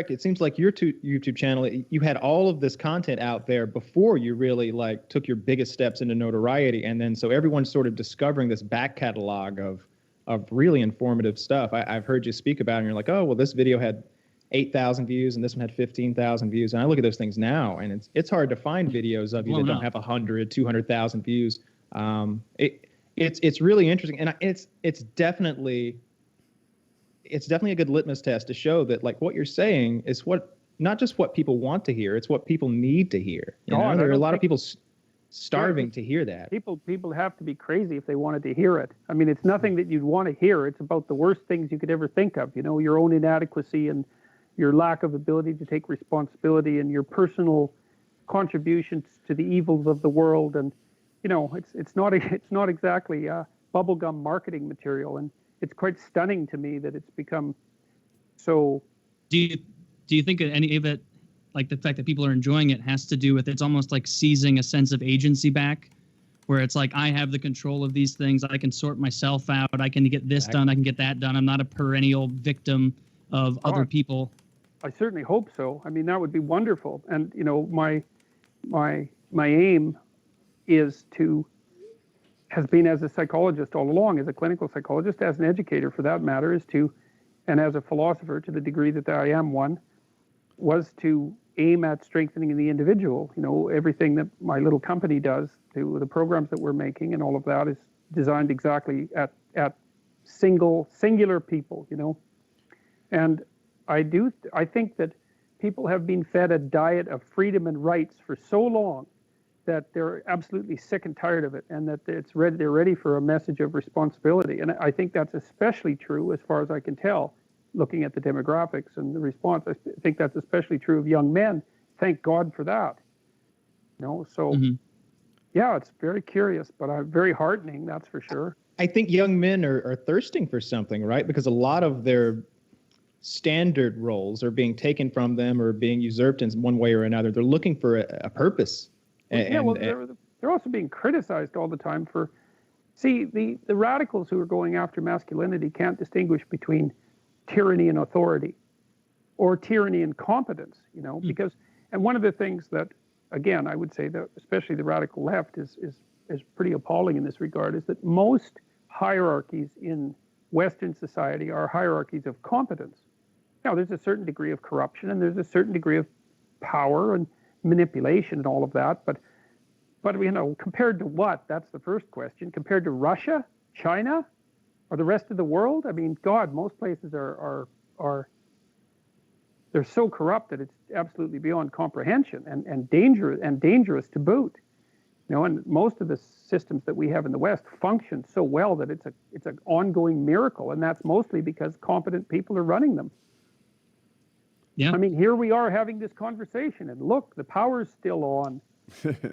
It seems like your YouTube channel, you had all of this content out there before you really like took your biggest steps into notoriety, and then so everyone's sort of discovering this back catalog of really informative stuff. I've heard you speak about it, and you're like, oh, well, this video had 8,000 views, and this one had 15,000 views. And I look at those things now, and it's hard to find videos of you that don't have 100, 200,000 views. It's really interesting, and it's definitely a good litmus test to show that like what you're saying is not just what people want to hear, it's what people need to hear. You know, there are a lot of people starving to hear that. People have to be crazy if they wanted to hear it. I mean, it's nothing that you'd want to hear. It's about the worst things you could ever think of. You know, your own inadequacy and your lack of ability to take responsibility and your personal contributions to the evils of the world. And you know, it's not exactly bubblegum marketing material. And it's quite stunning to me that it's become so. Do you think that any of it, like the fact that people are enjoying it, has to do with it's almost like seizing a sense of agency back, where it's like I have the control of these things, I can sort myself out, I can get this done, I can get that done, I'm not a perennial victim of other people. I certainly hope so. I mean, that would be wonderful. And you know, my aim has been as a psychologist all along, as a clinical psychologist, as an educator for that matter, and as a philosopher to the degree that I am one, was to aim at strengthening the individual. You know, everything that my little company does, the programs that we're making and all of that is designed exactly at singular people, you know. And I think that people have been fed a diet of freedom and rights for so long that they're absolutely sick and tired of it, and that they're ready for a message of responsibility. And I think that's especially true, as far as I can tell, looking at the demographics and the response. I think that's especially true of young men. Thank God for that. You know, so yeah, it's very curious, but very heartening, that's for sure. I think young men are thirsting for something, right? Because a lot of their standard roles are being taken from them or being usurped in one way or another. They're looking for a purpose. They're also being criticized all the time for, see, the radicals who are going after masculinity can't distinguish between tyranny and authority or tyranny and competence, you know, because, and one of the things that, again, I would say that especially the radical left is pretty appalling in this regard, is that most hierarchies in Western society are hierarchies of competence. Now, there's a certain degree of corruption and there's a certain degree of power and manipulation and all of that, but you know, compared to what? That's the first question. Compared to Russia, China, or the rest of the world? I mean, God, most places are they're so corrupt that it's absolutely beyond comprehension and dangerous to boot. You know, and most of the systems that we have in the West function so well that it's an ongoing miracle, and that's mostly because competent people are running them. Yeah. I mean, here we are having this conversation, and look, the power's still on.